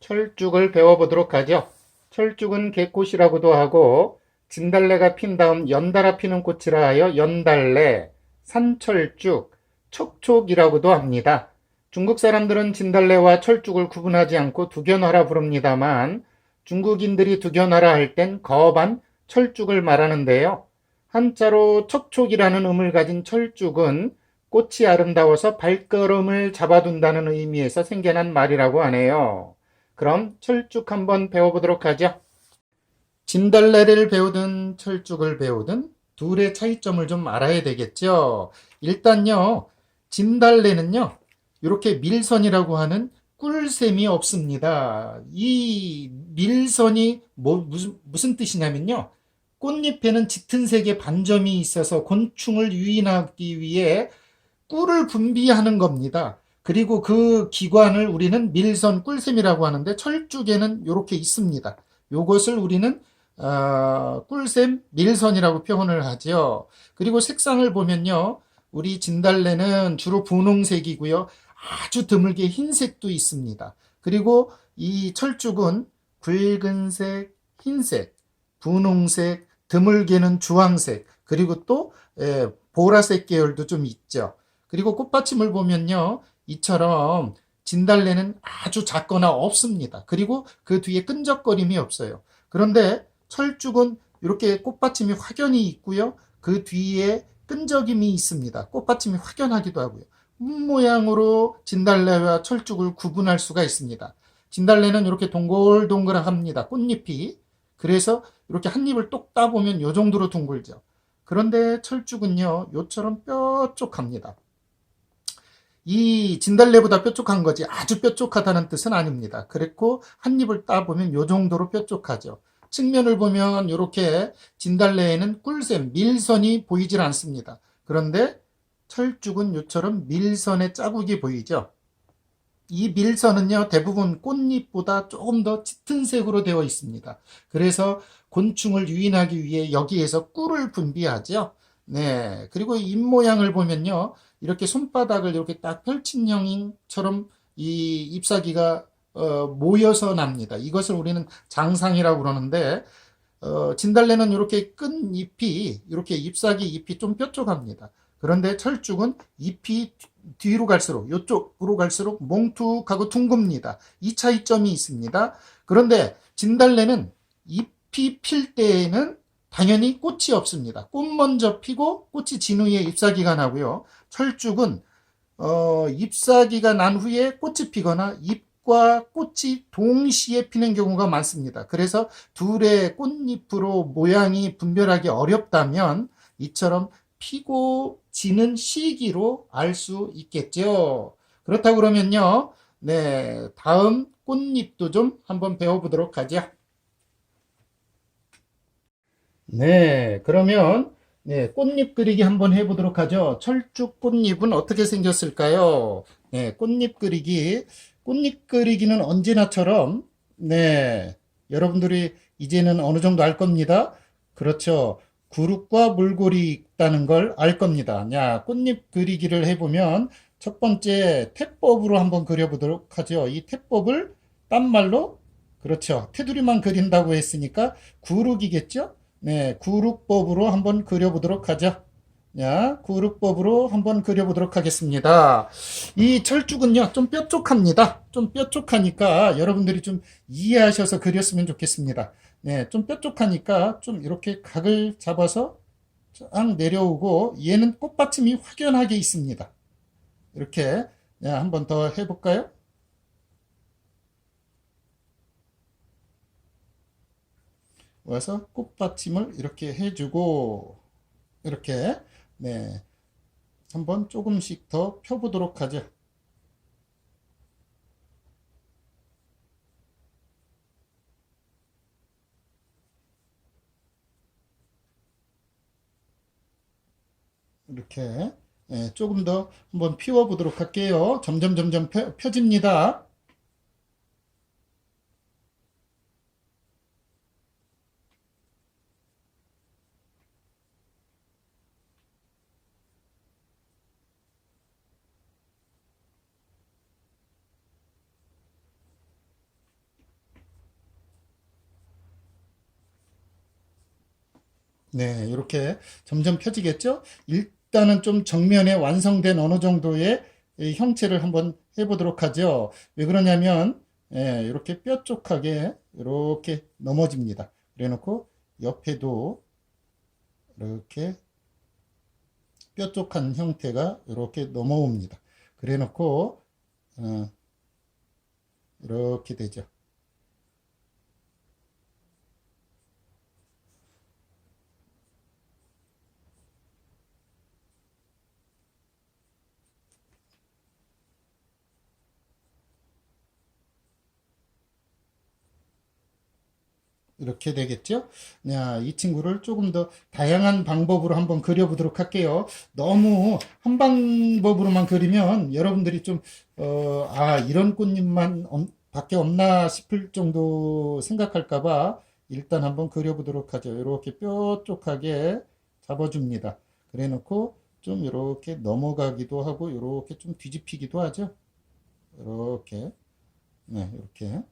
철쭉을 배워보도록 하죠. 철쭉은 개꽃이라고도 하고 진달래가 핀 다음 연달아 피는 꽃이라 하여 연달래, 산철쭉, 촉촉이라고도 합니다. 중국 사람들은 진달래와 철쭉을 구분하지 않고 두견화라 부릅니다만 중국인들이 두견화라 할 땐 거반 철쭉을 말하는데요. 한자로 촉촉이라는 음을 가진 철쭉은 꽃이 아름다워서 발걸음을 잡아둔다는 의미에서 생겨난 말이라고 하네요. 그럼 철쭉 한번 배워보도록 하죠. 진달래를 배우든 철쭉을 배우든 둘의 차이점을 좀 알아야 되겠죠. 일단요, 진달래는요, 이렇게 밀선이라고 하는 꿀샘이 없습니다. 이 밀선이 무슨 뜻이냐면요. 꽃잎에는 짙은 색의 반점이 있어서 곤충을 유인하기 위해 꿀을 분비하는 겁니다. 그리고 그 기관을 우리는 밀선 꿀샘이라고 하는데 철쭉에는 이렇게 있습니다. 이것을 우리는 꿀샘 밀선이라고 표현을 하죠. 그리고 색상을 보면요. 우리 진달래는 주로 분홍색이고요. 아주 드물게 흰색도 있습니다. 그리고 이 철쭉은 붉은색, 흰색, 분홍색, 드물게는 주황색, 그리고 또 보라색 계열도 좀 있죠. 그리고 꽃받침을 보면요. 이처럼 진달래는 아주 작거나 없습니다. 그리고 그 뒤에 끈적거림이 없어요. 그런데 철쭉은 이렇게 꽃받침이 확연히 있고요. 그 뒤에 끈적임이 있습니다. 꽃받침이 확연하기도 하고요. 모양으로 진달래와 철쭉을 구분할 수가 있습니다. 진달래는 이렇게 동글동글합니다. 꽃잎이. 그래서 이렇게 한 입을 똑 따보면 이 정도로 둥글죠. 그런데 철쭉은요, 요처럼 뾰족합니다. 이 진달래보다 뾰족한 거지 아주 뾰족하다는 뜻은 아닙니다. 그랬고 한 입을 따보면 요 정도로 뾰족하죠. 측면을 보면 이렇게 진달래에는 꿀샘, 밀선이 보이질 않습니다. 그런데 철쭉은 요처럼 밀선의 자국이 보이죠. 이 밀선은요, 대부분 꽃잎보다 조금 더 짙은 색으로 되어 있습니다. 그래서 곤충을 유인하기 위해 여기에서 꿀을 분비하죠. 네. 그리고 잎 모양을 보면요, 이렇게 손바닥을 이렇게 딱 펼친 형처럼 이 잎사귀가 모여서 납니다. 이것을 우리는 장상이라고 그러는데, 진달래는 이렇게 끈 잎이, 이렇게 잎사귀 잎이 좀 뾰족합니다. 그런데 철쭉은 잎이 뒤로 갈수록, 이쪽으로 갈수록 몽툭하고 둥급니다. 이 차이점이 있습니다. 그런데 진달래는 잎이 필 때에는 당연히 꽃이 없습니다. 꽃 먼저 피고 꽃이 진 후에 잎사귀가 나고요. 철쭉은 잎사귀가 난 후에 꽃이 피거나 잎과 꽃이 동시에 피는 경우가 많습니다. 그래서 둘의 꽃잎으로 모양이 분별하기 어렵다면 이처럼 피고 지는 시기로 알 수 있겠죠. 그렇다고 그러면요. 네, 다음 꽃잎도 좀 한번 배워보도록 하죠. 네, 그러면 네, 꽃잎 그리기 한번 해보도록 하죠. 철쭉 꽃잎은 어떻게 생겼을까요? 네, 꽃잎 그리기는 언제나처럼 네, 여러분들이 이제는 어느 정도 알 겁니다. 그렇죠. 구룩과 물골이 있다는 걸 알 겁니다. 야, 꽃잎 그리기를 해보면 첫 번째 태법으로 한번 그려보도록 하죠. 이 태법을 딴 말로 그렇죠. 테두리만 그린다고 했으니까 구룩이겠죠? 네, 구룩법으로 한번 그려보도록 하죠. 자, 구룩법으로 한번 그려보도록 하겠습니다. 이 철쭉은요, 좀 뾰족합니다. 좀 뾰족하니까 여러분들이 좀 이해하셔서 그렸으면 좋겠습니다. 네, 좀 뾰족하니까 좀 이렇게 각을 잡아서 쫙 내려오고 얘는 꽃받침이 확연하게 있습니다. 이렇게 한번 더 해볼까요? 와서 꽃받침을 이렇게 해주고 이렇게 네, 한번 조금씩 더 펴보도록 하죠. 이렇게 조금 더 한번 피워보도록 할게요. 점점 펴집니다. 네, 이렇게 점점 펴지겠죠? 일단은 좀 정면에 완성된 어느 정도의 이 형체를 한번 해보도록 하죠. 왜 그러냐면, 이렇게 뾰족하게 이렇게 넘어집니다. 그래 놓고 옆에도 이렇게 뾰족한 형태가 이렇게 넘어옵니다. 그래 놓고, 어, 이렇게 되죠. 이렇게 되겠죠? 야, 이 친구를 조금 더 다양한 방법으로 한번 그려보도록 할게요. 너무 한 방법으로만 그리면 여러분들이 좀, 이런 꽃잎만 밖에 없나 싶을 정도 생각할까봐 일단 한번 그려보도록 하죠. 이렇게 뾰족하게 잡아줍니다. 그래 놓고 좀 이렇게 넘어가기도 하고, 이렇게 좀 뒤집히기도 하죠. 이렇게, 네, 이렇게.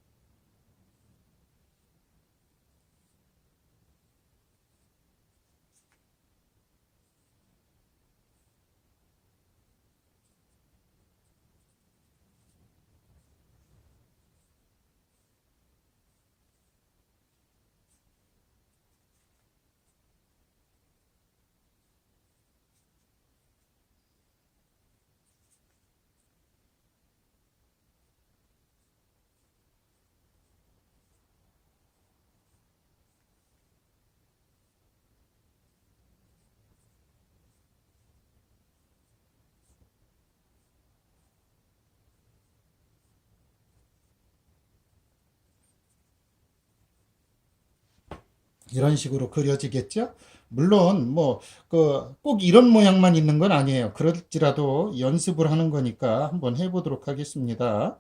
이런 식으로 그려지겠죠? 물론 뭐 그 꼭 이런 모양만 있는 건 아니에요. 그럴지라도 연습을 하는 거니까 한번 해보도록 하겠습니다.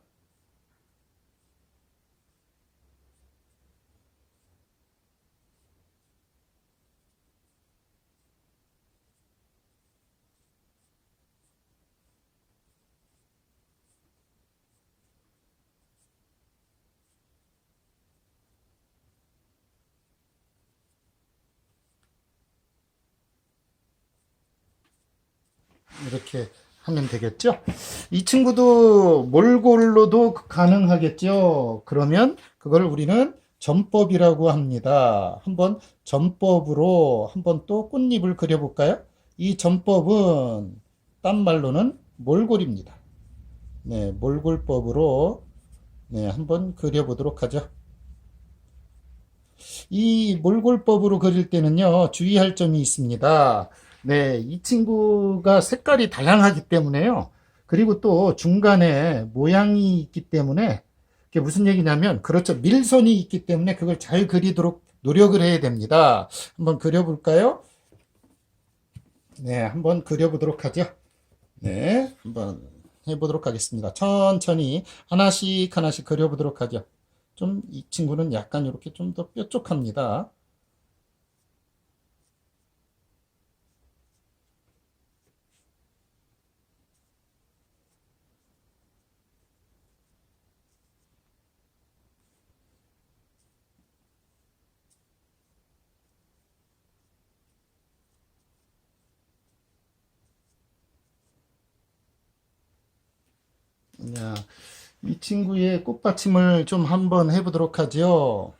이렇게 하면 되겠죠? 이 친구도 몰골로도 가능하겠죠? 그러면 그걸 우리는 전법이라고 합니다. 한번 전법으로 한번 또 꽃잎을 그려볼까요? 이 전법은 딴 말로는 몰골입니다. 네, 몰골법으로 네, 한번 그려보도록 하죠. 이 몰골법으로 그릴 때는요, 주의할 점이 있습니다. 네, 이 친구가 색깔이 다양하기 때문에요. 그리고 또 중간에 모양이 있기 때문에, 그게 무슨 얘기냐면, 그렇죠. 밀선이 있기 때문에 그걸 잘 그리도록 노력을 해야 됩니다. 한번 그려볼까요? 네, 한번 그려보도록 하죠. 네, 한번 해보도록 하겠습니다. 천천히 하나씩 하나씩 그려보도록 하죠. 좀 이 친구는 약간 이렇게 좀 더 뾰족합니다. 야, 이 친구의 꽃받침을 좀 한번 해보도록 하죠.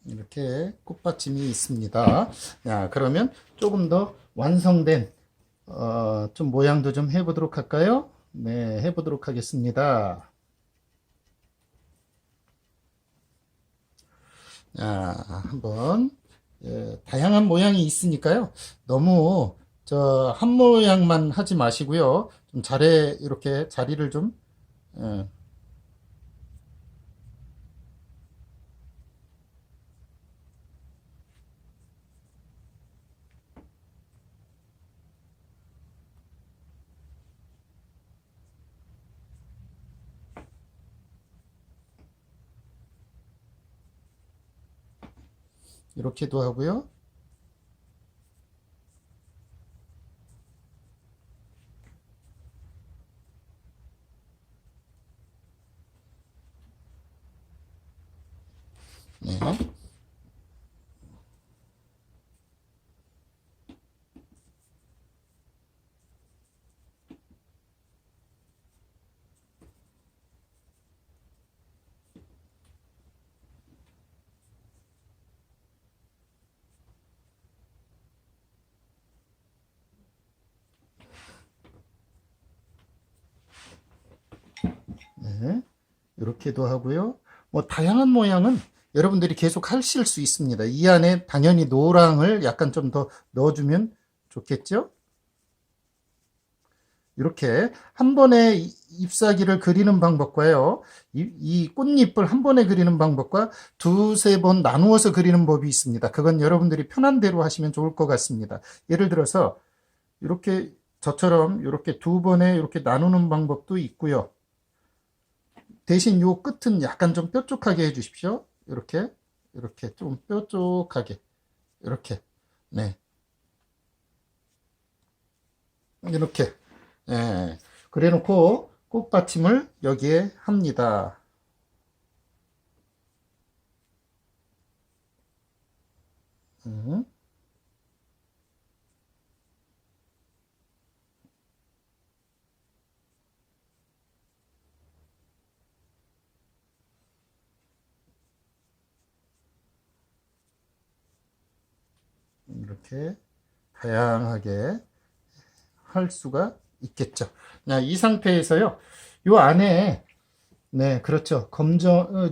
이렇게 꽃받침이 있습니다. 야, 그러면 조금 더 완성된 좀 모양도 좀 해보도록 할까요? 네, 해보도록 하겠습니다. 자, 한번 다양한 모양이 있으니까요. 너무 저 한 모양만 하지 마시고요. 좀 잘해 이렇게 자리를 좀 예, 이렇게도 하고요. 네. 네. 이렇게도 하고요. 뭐 다양한 모양은 여러분들이 계속 하실 수 있습니다. 이 안에 당연히 노랑을 약간 좀 더 넣어주면 좋겠죠? 이렇게 한 번에 잎사귀를 그리는 방법과요, 이 꽃잎을 한 번에 그리는 방법과 두세 번 나누어서 그리는 법이 있습니다. 그건 여러분들이 편한 대로 하시면 좋을 것 같습니다. 예를 들어서 이렇게 저처럼 이렇게 두 번에 이렇게 나누는 방법도 있고요. 대신 요 끝은 약간 좀 뾰족하게 해주십시오. 이렇게 좀 뾰족하게 이렇게, 네, 이렇게, 예, 그래놓고 꽃받침을 여기에 합니다. 음, 이렇게 다양하게 할 수가 있겠죠. 이 상태에서요, 요 안에, 네, 그렇죠.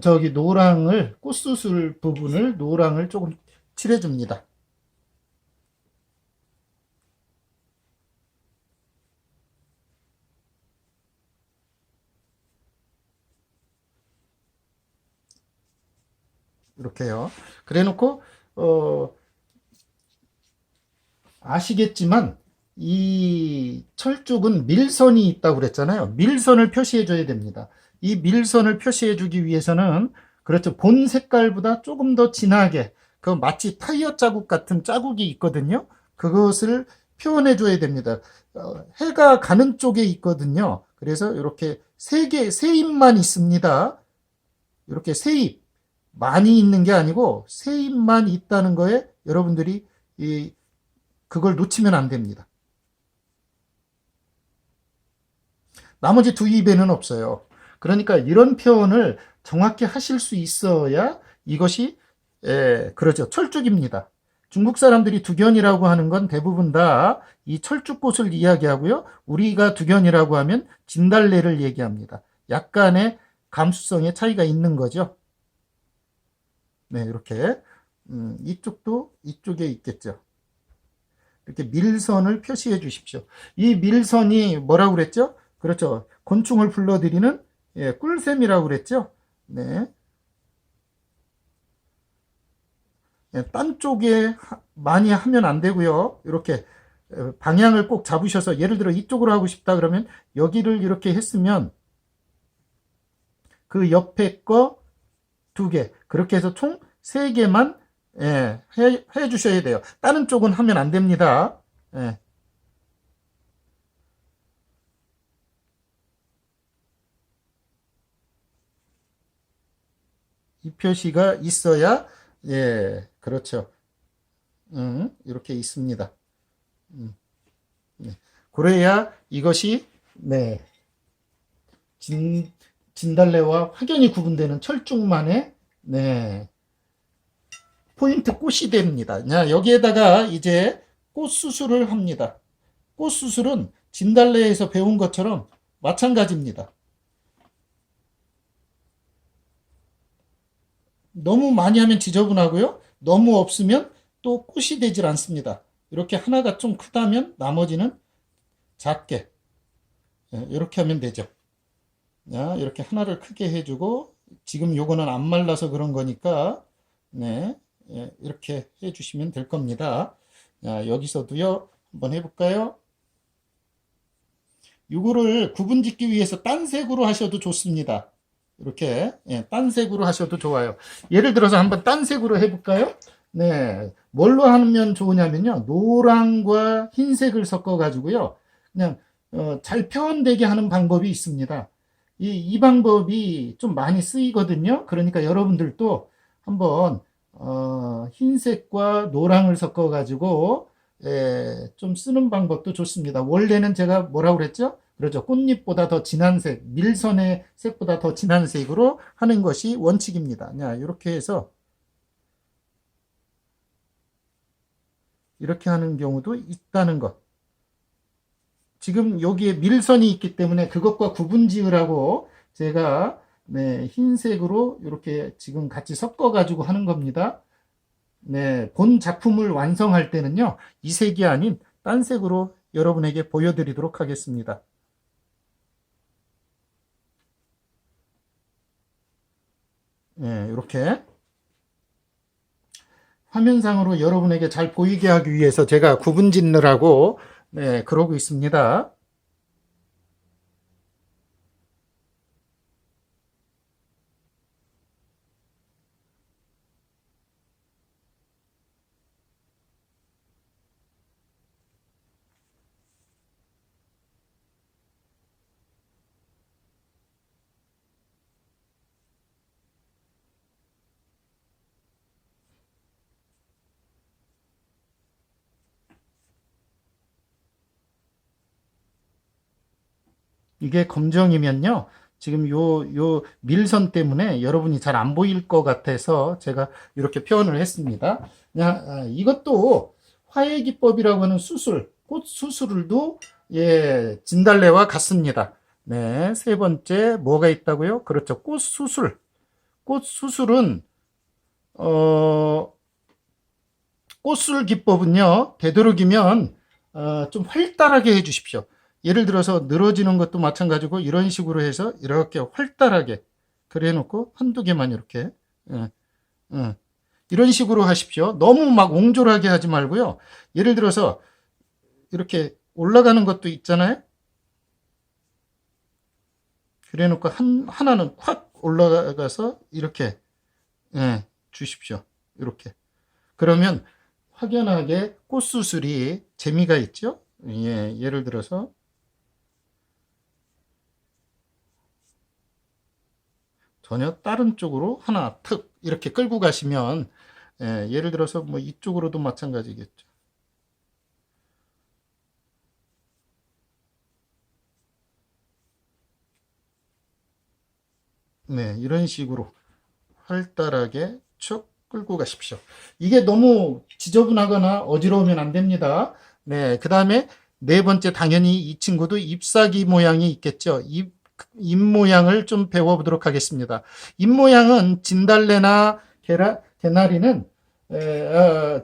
저기 노랑을, 꽃수술 부분을 노랑을 조금 칠해줍니다. 이렇게요. 그래 놓고, 아시겠지만, 이 철쭉은 밀선이 있다고 그랬잖아요. 밀선을 표시해 줘야 됩니다. 이 밀선을 표시해 주기 위해서는, 그렇죠. 본 색깔보다 조금 더 진하게, 그 마치 타이어 자국 같은 자국이 있거든요. 그것을 표현해 줘야 됩니다. 해가 가는 쪽에 있거든요. 그래서 이렇게 세 잎만 있습니다. 이렇게 세 잎. 많이 있는 게 아니고 세 잎만 있다는 거에 여러분들이 그걸 놓치면 안 됩니다. 나머지 두 입에는 없어요. 그러니까 이런 표현을 정확히 하실 수 있어야 이것이, 그러죠. 철쭉입니다. 중국 사람들이 두견이라고 하는 건 대부분 다 이 철쭉꽃을 이야기하고요. 우리가 두견이라고 하면 진달래를 얘기합니다. 약간의 감수성의 차이가 있는 거죠. 네, 이렇게. 이쪽도 이쪽에 있겠죠. 이렇게 밀선을 표시해 주십시오. 이 밀선이 뭐라고 그랬죠? 그렇죠. 곤충을 불러들이는, 꿀샘이라고 그랬죠. 네. 딴 쪽에 많이 하면 안 되고요. 이렇게 방향을 꼭 잡으셔서, 예를 들어 이쪽으로 하고 싶다 그러면 여기를 이렇게 했으면 그 옆에 거 두 개, 그렇게 해서 총 세 개만 해 주셔야 돼요. 다른 쪽은 하면 안 됩니다. 예. 이 표시가 있어야, 그렇죠. 이렇게 있습니다. 네. 그래야 이것이, 네, 진달래와 확연히 구분되는 철쭉만의, 네, 포인트 꽃이 됩니다. 여기에다가 이제 꽃 수술을 합니다. 꽃 수술은 진달래에서 배운 것처럼 마찬가지입니다. 너무 많이 하면 지저분하고요. 너무 없으면 또 꽃이 되질 않습니다. 이렇게 하나가 좀 크다면 나머지는 작게, 이렇게 하면 되죠. 이렇게 하나를 크게 해주고, 지금 요거는 안 말라서 그런 거니까, 네, 이렇게 해주시면 될 겁니다. 여기서도요, 한번 해볼까요? 이거를 구분 짓기 위해서 딴 색으로 하셔도 좋습니다. 이렇게, 딴 색으로 하셔도 좋아요. 예를 들어서 한번 딴 색으로 해볼까요? 네, 뭘로 하면 좋으냐면요. 노랑과 흰색을 섞어 가지고요. 그냥 잘 표현되게 하는 방법이 있습니다. 이 방법이 좀 많이 쓰이거든요. 그러니까 여러분들도 한번 흰색과 노랑을 섞어 가지고 좀 쓰는 방법도 좋습니다. 원래는 제가 뭐라고 그랬죠? 그렇죠. 꽃잎보다 더 진한 색, 밀선의 색보다 더 진한 색으로 하는 것이 원칙입니다. 이렇게 해서 이렇게 하는 경우도 있다는 것. 지금 여기에 밀선이 있기 때문에 그것과 구분 지으라고 제가 네, 흰색으로 이렇게 지금 같이 섞어 가지고 하는 겁니다. 네, 본 작품을 완성할 때는요, 이 색이 아닌 딴 색으로 여러분에게 보여드리도록 하겠습니다. 네, 이렇게 화면상으로 여러분에게 잘 보이게 하기 위해서 제가 구분 짓느라고 네, 그러고 있습니다. 이게 검정이면요. 지금 요 밀선 때문에 여러분이 잘 안 보일 것 같아서 제가 이렇게 표현을 했습니다. 이것도 화해기법이라고 하는 수술, 꽃 수술도 예, 진달래와 같습니다. 네, 세 번째 뭐가 있다고요? 그렇죠. 꽃 수술. 꽃 수술은 꽃술 기법은요, 되도록이면 좀 활달하게 해주십시오. 예를 들어서 늘어지는 것도 마찬가지고 이런 식으로 해서 이렇게 활달하게 그래 놓고 한두 개만 이렇게 예, 예. 이런 식으로 하십시오. 너무 막 옹졸하게 하지 말고요. 예를 들어서 이렇게 올라가는 것도 있잖아요. 그래 놓고 하나는 콱 올라가서 이렇게 예, 주십시오. 이렇게. 그러면 확연하게 꽃수술이 재미가 있죠. 예, 예를 들어서 전혀 다른 쪽으로 하나 특 이렇게 끌고 가시면 예, 예를 들어서 뭐 이쪽으로도 마찬가지겠죠. 네, 이런 식으로 활달하게 쭉 끌고 가십시오. 이게 너무 지저분하거나 어지러우면 안 됩니다. 네, 그 다음에 네 번째 당연히 이 친구도 잎사귀 모양이 있겠죠. 잎 모양을 좀 배워보도록 하겠습니다. 잎 모양은 진달래나 개나리는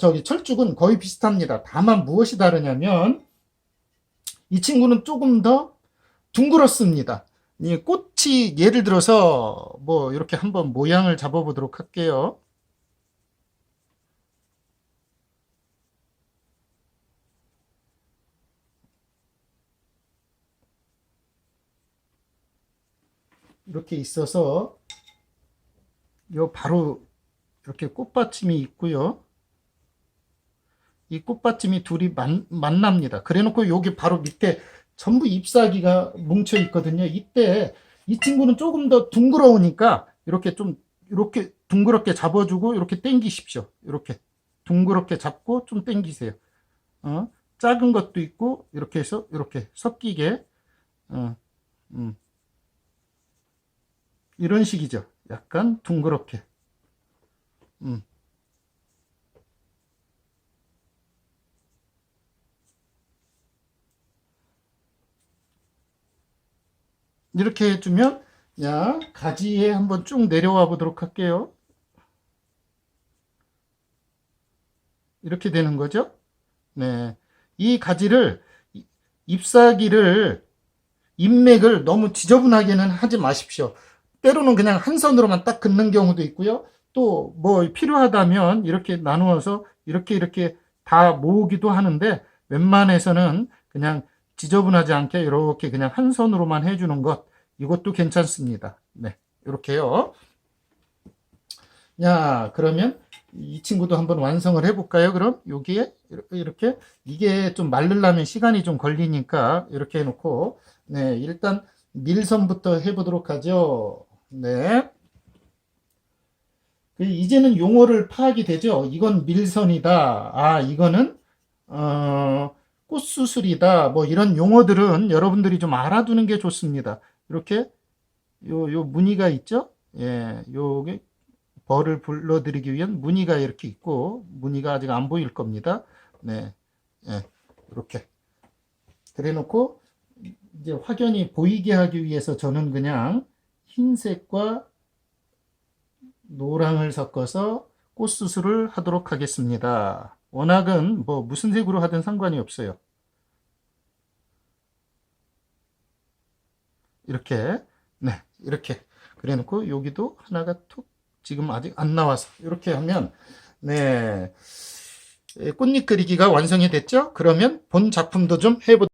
저기 철쭉은 거의 비슷합니다. 다만 무엇이 다르냐면 이 친구는 조금 더 둥그렇습니다. 이 꽃이 예를 들어서 뭐 이렇게 한번 모양을 잡아보도록 할게요. 이렇게 있어서 요 바로 이렇게 꽃받침이 있고요. 이 꽃받침이 둘이 만납니다. 그래 놓고 여기 바로 밑에 전부 잎사귀가 뭉쳐 있거든요. 이때 이 친구는 조금 더 둥그러우니까 이렇게 좀 이렇게 둥그렇게 잡아주고 이렇게 당기십시오. 이렇게 둥그렇게 잡고 좀 당기세요. 작은 것도 있고 이렇게 해서 이렇게 섞이게 음, 이런 식이죠. 약간 둥그렇게 음. 이렇게 해주면 가지에 한번 쭉 내려와 보도록 할게요. 이렇게 되는 거죠. 네, 이 가지를 잎사귀를 잎맥을 너무 지저분하게는 하지 마십시오. 때로는 그냥 한 선으로만 딱 긋는 경우도 있고요. 또 뭐 필요하다면 이렇게 나누어서 이렇게 다 모으기도 하는데 웬만해서는 그냥 지저분하지 않게 이렇게 그냥 한 선으로만 해주는 것 이것도 괜찮습니다. 네, 이렇게요. 그러면 이 친구도 한번 완성을 해볼까요? 그럼 여기에 이렇게 이게 좀 마르려면 시간이 좀 걸리니까 이렇게 해놓고 네, 일단 밀선부터 해보도록 하죠. 네. 이제는 용어를 파악이 되죠. 이건 밀선이다. 아, 이거는 꽃수술이다. 뭐 이런 용어들은 여러분들이 좀 알아두는 게 좋습니다. 이렇게 요 무늬가 있죠? 예, 요게 벌을 불러드리기 위한 무늬가 이렇게 있고 무늬가 아직 안 보일 겁니다. 네, 예, 이렇게 그래 놓고 이제 확연히 보이게 하기 위해서 저는 그냥 흰색과 노랑을 섞어서 꽃수술을 하도록 하겠습니다. 워낙은 뭐 무슨 색으로 하든 상관이 없어요. 이렇게 네, 이렇게 그래 놓고 여기도 하나가 툭 지금 아직 안 나와서 이렇게 하면 네, 꽃잎 그리기가 완성이 됐죠? 그러면 본 작품도 좀 해보도록